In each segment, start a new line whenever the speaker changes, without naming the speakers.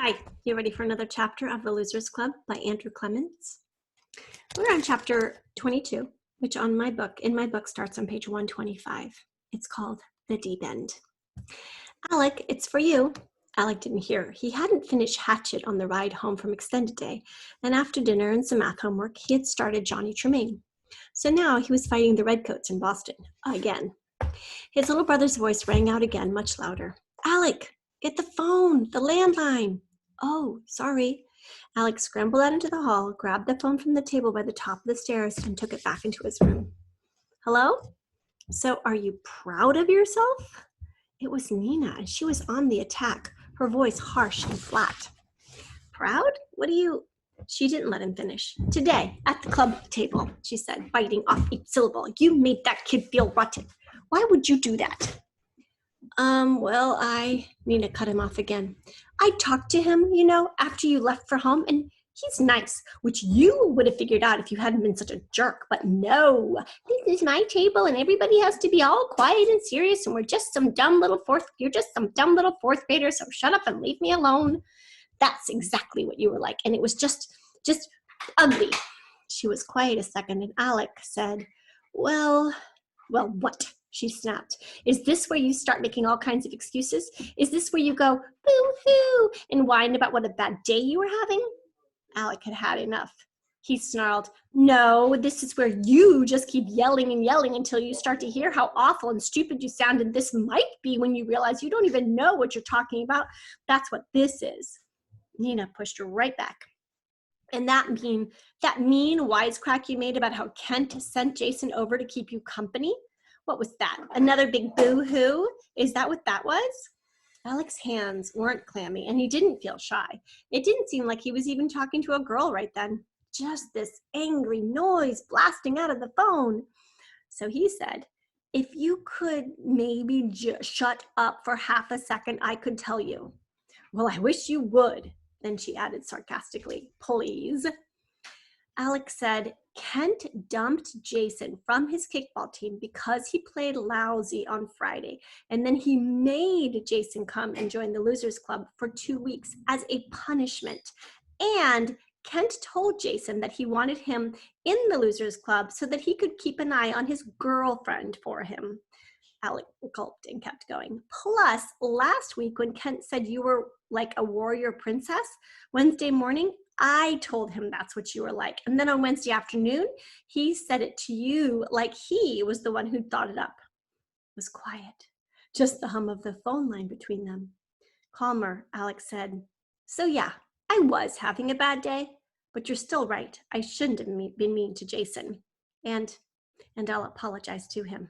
Hi, you ready for another chapter of The Losers Club by Andrew Clements? We're on chapter 22, which in my book starts on page 125. It's called The Deep End. Alec, it's for you. Alec didn't hear. He hadn't finished Hatchet on the ride home from extended day, and after dinner and some math homework, he had started Johnny Tremaine. So now he was fighting the Redcoats in Boston, again. His little brother's voice rang out again, much louder. Alec, get the phone, the landline. Oh, sorry. Alec scrambled out into the hall, grabbed the phone from the table by the top of the stairs, and took it back into his room. Hello? So are you proud of yourself? It was Nina, and she was on the attack, her voice harsh and flat. Proud? What do you... She didn't let him finish. Today, at the club table, she said, biting off each syllable, you made that kid feel rotten. Why would you do that? Nina cut him off again. I talked to him, after you left for home, and he's nice, which you would have figured out if you hadn't been such a jerk. But no, this is my table, and everybody has to be all quiet and serious, and you're just some dumb little fourth grader, so shut up and leave me alone. That's exactly what you were like, and it was just ugly. She was quiet a second, and Alec said, well, what? She snapped. Is this where you start making all kinds of excuses? Is this where you go, boo-hoo, and whine about what a bad day you were having? Alec had had enough. He snarled, no, this is where you just keep yelling and yelling until you start to hear how awful and stupid you sound, and this might be when you realize you don't even know what you're talking about. That's what this is. Nina pushed her right back. And that mean wisecrack you made about how Kent sent Jason over to keep you company? What was that? Another big boo-hoo? Is that what that was? Alec's hands weren't clammy, and he didn't feel shy. It didn't seem like he was even talking to a girl right then. Just this angry noise blasting out of the phone. So he said, if you could maybe shut up for half a second, I could tell you. Well, I wish you would. Then she added sarcastically, please. Alec said, Kent dumped Jason from his kickball team because he played lousy on Friday, and then he made Jason come and join the Losers Club for 2 weeks as a punishment. And Kent told Jason that he wanted him in the Losers Club so that he could keep an eye on his girlfriend for him. Alec gulped and kept going. Plus, last week when Kent said you were like a warrior princess, Wednesday morning, I told him that's what you were like. And then on Wednesday afternoon, he said it to you like he was the one who thought it up. It was quiet, just the hum of the phone line between them. Calmer, Alec said, so yeah, I was having a bad day, but you're still right. I shouldn't have been mean to Jason. And I'll apologize to him.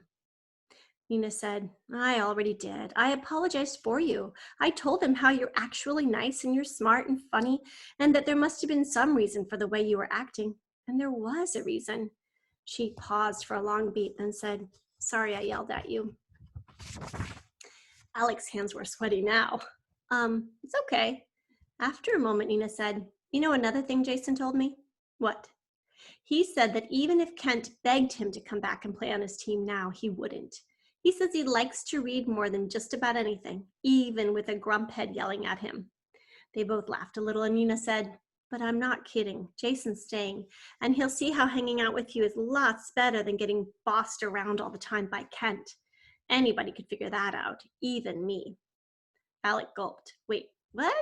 Nina said, I already did. I apologized for you. I told him how you're actually nice and you're smart and funny, and that there must have been some reason for the way you were acting. And there was a reason. She paused for a long beat, then said, sorry I yelled at you. Alec's hands were sweaty now. It's okay. After a moment, Nina said, you know another thing Jason told me? What? He said that even if Kent begged him to come back and play on his team now, he wouldn't. He says he likes to read more than just about anything, even with a grump head yelling at him. They both laughed a little, and Nina said, but I'm not kidding. Jason's staying, and he'll see how hanging out with you is lots better than getting bossed around all the time by Kent. Anybody could figure that out, even me. Alec gulped. Wait, what?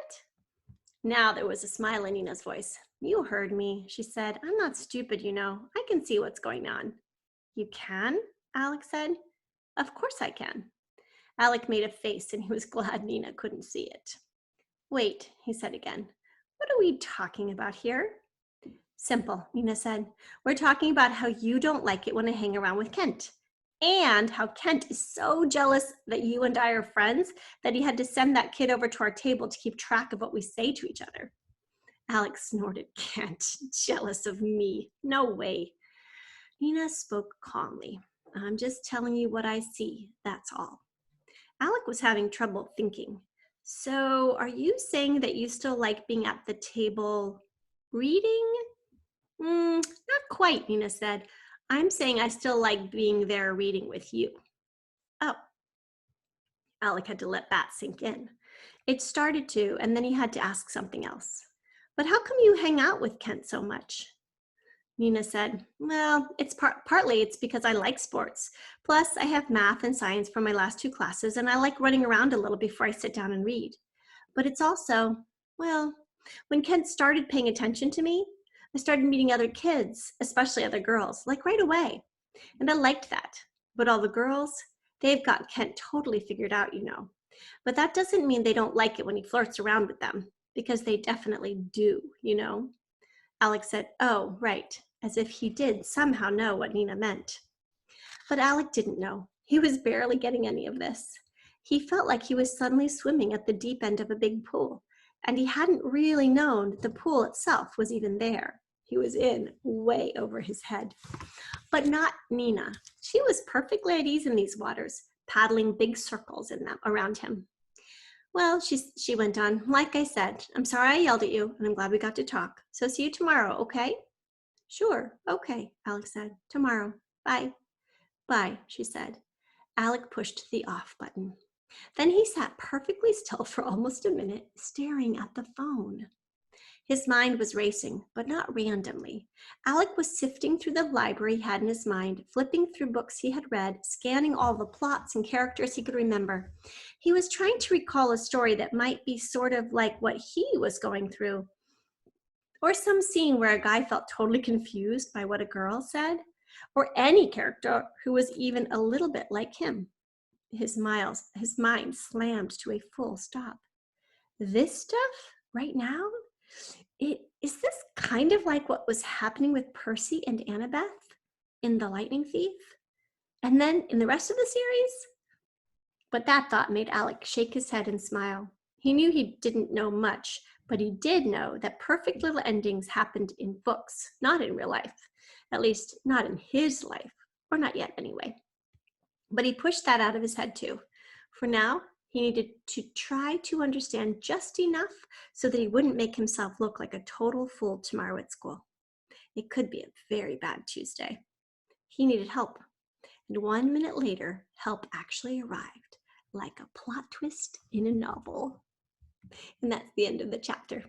Now there was a smile in Nina's voice. You heard me, she said. I'm not stupid, I can see what's going on. You can? Alec said. Of course I can. Alec made a face, and he was glad Nina couldn't see it. Wait, he said again. What are we talking about here? Simple, Nina said. We're talking about how you don't like it when I hang around with Kent, and how Kent is so jealous that you and I are friends that he had to send that kid over to our table to keep track of what we say to each other. Alec snorted. Kent, jealous of me? No way. Nina spoke calmly. I'm just telling you what I see, that's all. Alec was having trouble thinking. So are you saying that you still like being at the table reading? Not quite, Nina said. I'm saying I still like being there reading with you. Oh. Alec had to let that sink in. It started to, and then he had to ask something else. But how come you hang out with Kent so much? Nina said, well, it's partly it's because I like sports. Plus, I have math and science for my last two classes, and I like running around a little before I sit down and read. But it's also, well, when Kent started paying attention to me, I started meeting other kids, especially other girls, like right away. And I liked that. But all the girls, they've got Kent totally figured out, you know. But that doesn't mean they don't like it when he flirts around with them, because they definitely do, you know. Alex said, oh, right, as if he did somehow know what Nina meant. But Alec didn't know. He was barely getting any of this. He felt like he was suddenly swimming at the deep end of a big pool, and he hadn't really known that the pool itself was even there. He was in way over his head. But not Nina. She was perfectly at ease in these waters, paddling big circles in them around him. Well, she went on, like I said, I'm sorry I yelled at you, and I'm glad we got to talk. So see you tomorrow, okay? Sure, okay, Alex said. Tomorrow. Bye. Bye, she said. Alec pushed the off button. Then he sat perfectly still for almost a minute, staring at the phone. His mind was racing, but not randomly. Alec was sifting through the library he had in his mind, flipping through books he had read, scanning all the plots and characters he could remember. He was trying to recall a story that might be sort of like what he was going through, or some scene where a guy felt totally confused by what a girl said, or any character who was even a little bit like him. His mind slammed to a full stop. This stuff right now? Is this kind of like what was happening with Percy and Annabeth in The Lightning Thief? And then in the rest of the series? But that thought made Alec shake his head and smile. He knew he didn't know much, but he did know that perfect little endings happened in books, not in real life. At least, not in his life, or not yet anyway. But he pushed that out of his head too. For now, he needed to try to understand just enough so that he wouldn't make himself look like a total fool tomorrow at school. It could be a very bad Tuesday. He needed help. And 1 minute later, help actually arrived, like a plot twist in a novel. And that's the end of the chapter.